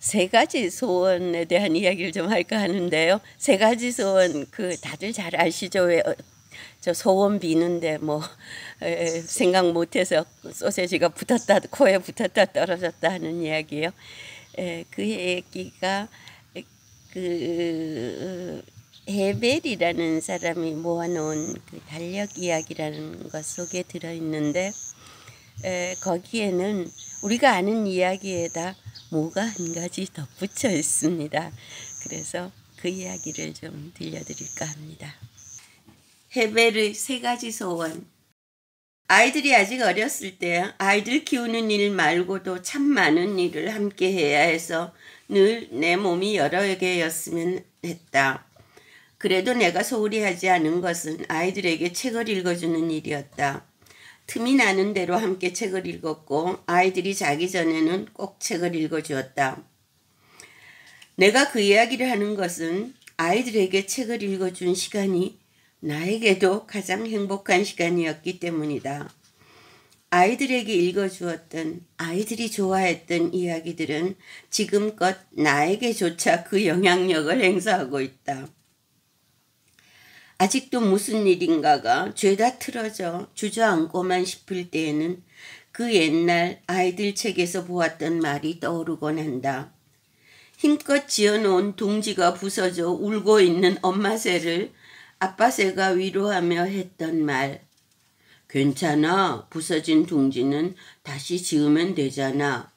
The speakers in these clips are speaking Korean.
세 가지 소원에 대한 이야기를 좀 할까 하는데요. 세 가지 소원 다들 잘 아시죠? 왜 저 소원 비는데 뭐 생각 못해서 소세지가 붙었다 코에 붙었다 떨어졌다 하는 이야기요. 그 얘기가 그 헤벨이라는 사람이 모아놓은 그 달력 이야기라는 것 속에 들어있는데 거기에는 우리가 아는 이야기에다 뭐가 한 가지 덧붙여 있습니다. 그래서 그 이야기를 좀 들려드릴까 합니다. 헤벨의 세 가지 소원. 아이들이 아직 어렸을 때 아이들 키우는 일 말고도 참 많은 일을 함께 해야 해서 늘 내 몸이 여러 개였으면 했다. 그래도 내가 소홀히 하지 않은 것은 아이들에게 책을 읽어주는 일이었다. 틈이 나는 대로 함께 책을 읽었고 아이들이 자기 전에는 꼭 책을 읽어주었다. 내가 그 이야기를 하는 것은 아이들에게 책을 읽어준 시간이 나에게도 가장 행복한 시간이었기 때문이다. 아이들에게 읽어주었던 아이들이 좋아했던 이야기들은 지금껏 나에게조차 그 영향력을 행사하고 있다. 아직도 무슨 일인가가 죄다 틀어져 주저앉고만 싶을 때에는 그 옛날 아이들 책에서 보았던 말이 떠오르곤 한다. 힘껏 지어놓은 둥지가 부서져 울고 있는 엄마 새를 아빠 새가 위로하며 했던 말. 괜찮아. 부서진 둥지는 다시 지으면 되잖아.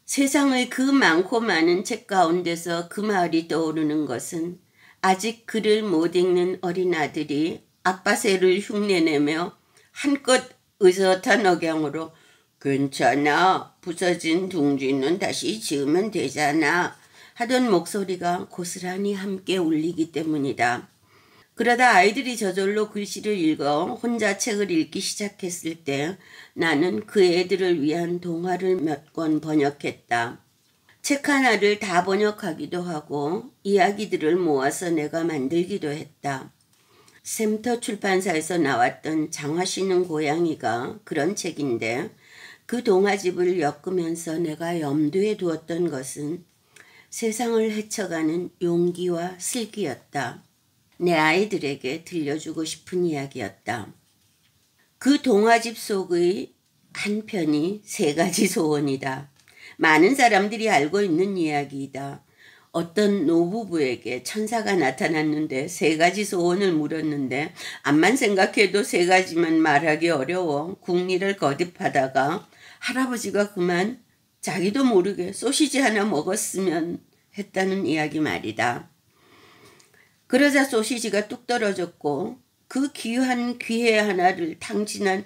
세상의 그 많고 많은 책 가운데서 그 말이 떠오르는 것은 아직 글을 못 읽는 어린아들이 아빠 새를 흉내내며 한껏 의젓한 억양으로 괜찮아. 부서진 둥지는 다시 지으면 되잖아. 하던 목소리가 고스란히 함께 울리기 때문이다. 그러다 아이들이 저절로 글씨를 읽어 혼자 책을 읽기 시작했을 때 나는 그 애들을 위한 동화를 몇 권 번역했다. 책 하나를 다 번역하기도 하고 이야기들을 모아서 내가 만들기도 했다. 샘터 출판사에서 나왔던 장화 씨는 고양이가 그런 책인데 그 동화집을 엮으면서 내가 염두에 두었던 것은 세상을 헤쳐가는 용기와 슬기였다. 내 아이들에게 들려주고 싶은 이야기였다. 그 동화집 속의 한 편이 세 가지 소원이다. 많은 사람들이 알고 있는 이야기이다. 어떤 노부부에게 천사가 나타났는데 세 가지 소원을 물었는데 암만 생각해도 세 가지만 말하기 어려워 궁리를 거듭하다가 할아버지가 그만 자기도 모르게 소시지 하나 먹었으면 했다는 이야기 말이다. 그러자 소시지가 뚝 떨어졌고 그 귀한 귀해 하나를 탕진한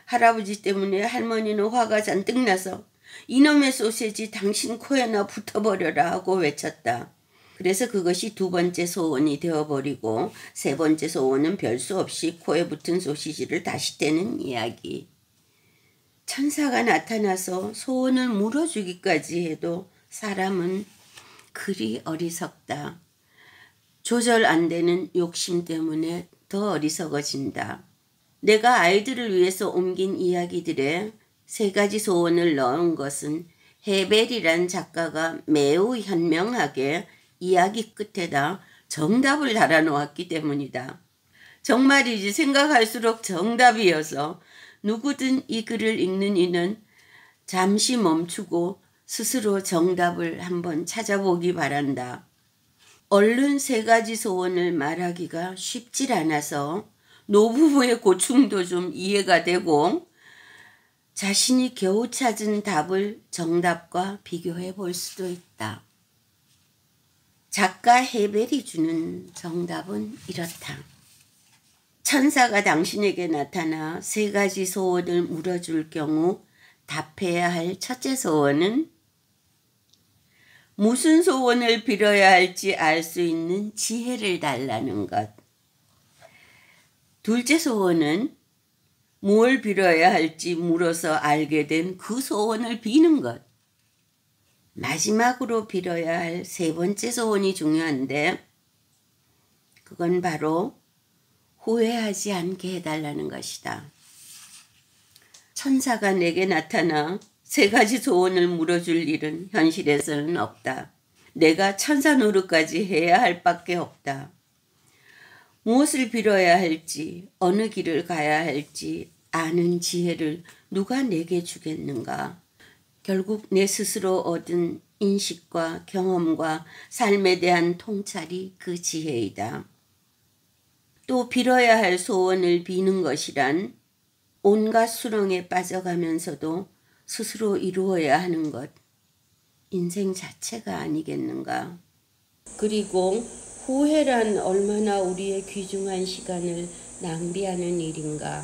할아버지 때문에 할머니는 화가 잔뜩 나서 이놈의 소시지 당신 코에나 붙어버려라 하고 외쳤다. 그래서 그것이 두 번째 소원이 되어버리고 세 번째 소원은 별 수 없이 코에 붙은 소시지를 다시 떼는 이야기. 천사가 나타나서 소원을 물어주기까지 해도 사람은 그리 어리석다. 조절 안 되는 욕심 때문에 더 어리석어진다. 내가 아이들을 위해서 옮긴 이야기들에 세 가지 소원을 넣은 것은 헤벨이란 작가가 매우 현명하게 이야기 끝에다 정답을 달아놓았기 때문이다. 정말이지 생각할수록 정답이어서 누구든 이 글을 읽는 이는 잠시 멈추고 스스로 정답을 한번 찾아보기 바란다. 얼른 세 가지 소원을 말하기가 쉽질 않아서 노부부의 고충도 좀 이해가 되고 자신이 겨우 찾은 답을 정답과 비교해 볼 수도 있다. 작가 헤벨이 주는 정답은 이렇다. 천사가 당신에게 나타나 세 가지 소원을 물어줄 경우 답해야 할 첫째 소원은 무슨 소원을 빌어야 할지 알 수 있는 지혜를 달라는 것. 둘째 소원은 뭘 빌어야 할지 물어서 알게 된 그 소원을 비는 것. 마지막으로 빌어야 할 세 번째 소원이 중요한데 그건 바로 후회하지 않게 해달라는 것이다. 천사가 내게 나타나 세 가지 소원을 물어줄 일은 현실에서는 없다. 내가 천사 노릇까지 해야 할 밖에 없다. 무엇을 빌어야 할지, 어느 길을 가야 할지 아는 지혜를 누가 내게 주겠는가? 결국 내 스스로 얻은 인식과 경험과 삶에 대한 통찰이 그 지혜이다. 또 빌어야 할 소원을 비는 것이란 온갖 수렁에 빠져가면서도 스스로 이루어야 하는 것, 인생 자체가 아니겠는가. 그리고 후회란 얼마나 우리의 귀중한 시간을 낭비하는 일인가.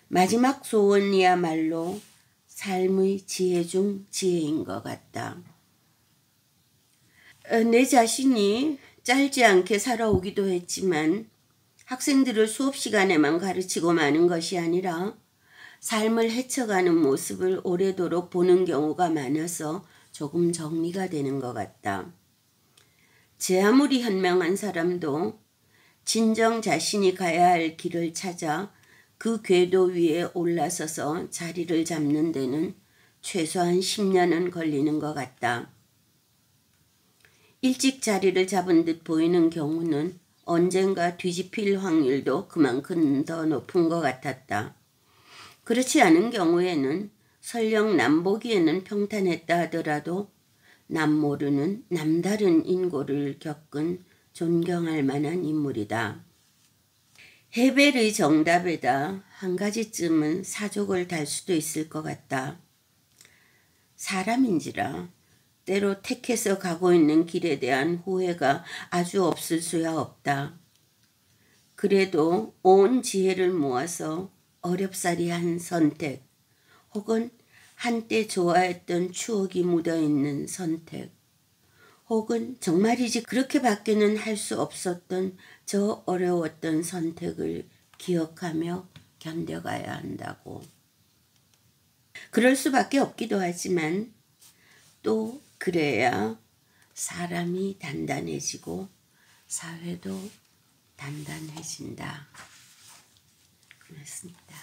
마지막 소원이야말로 삶의 지혜 중 지혜인 것 같다. 내 자신이 짧지 않게 살아오기도 했지만 학생들을 수업 시간에만 가르치고 마는 것이 아니라 삶을 헤쳐가는 모습을 오래도록 보는 경우가 많아서 조금 정리가 되는 것 같다. 제 아무리 현명한 사람도 진정 자신이 가야 할 길을 찾아 그 궤도 위에 올라서서 자리를 잡는 데는 최소한 10년은 걸리는 것 같다. 일찍 자리를 잡은 듯 보이는 경우는 언젠가 뒤집힐 확률도 그만큼 더 높은 것 같았다. 그렇지 않은 경우에는 설령 남 보기에는 평탄했다 하더라도 남 모르는 남다른 인고를 겪은 존경할 만한 인물이다. 헤벨의 정답에다 한 가지쯤은 사족을 달 수도 있을 것 같다. 사람인지라 때로 택해서 가고 있는 길에 대한 후회가 아주 없을 수야 없다. 그래도 온 지혜를 모아서 어렵사리한 선택, 혹은 한때 좋아했던 추억이 묻어있는 선택, 혹은 정말이지 그렇게밖에는 할 수 없었던 저 어려웠던 선택을 기억하며 견뎌가야 한다고. 그럴 수밖에 없기도 하지만 또 그래야 사람이 단단해지고 사회도 단단해진다. 그렇습니다.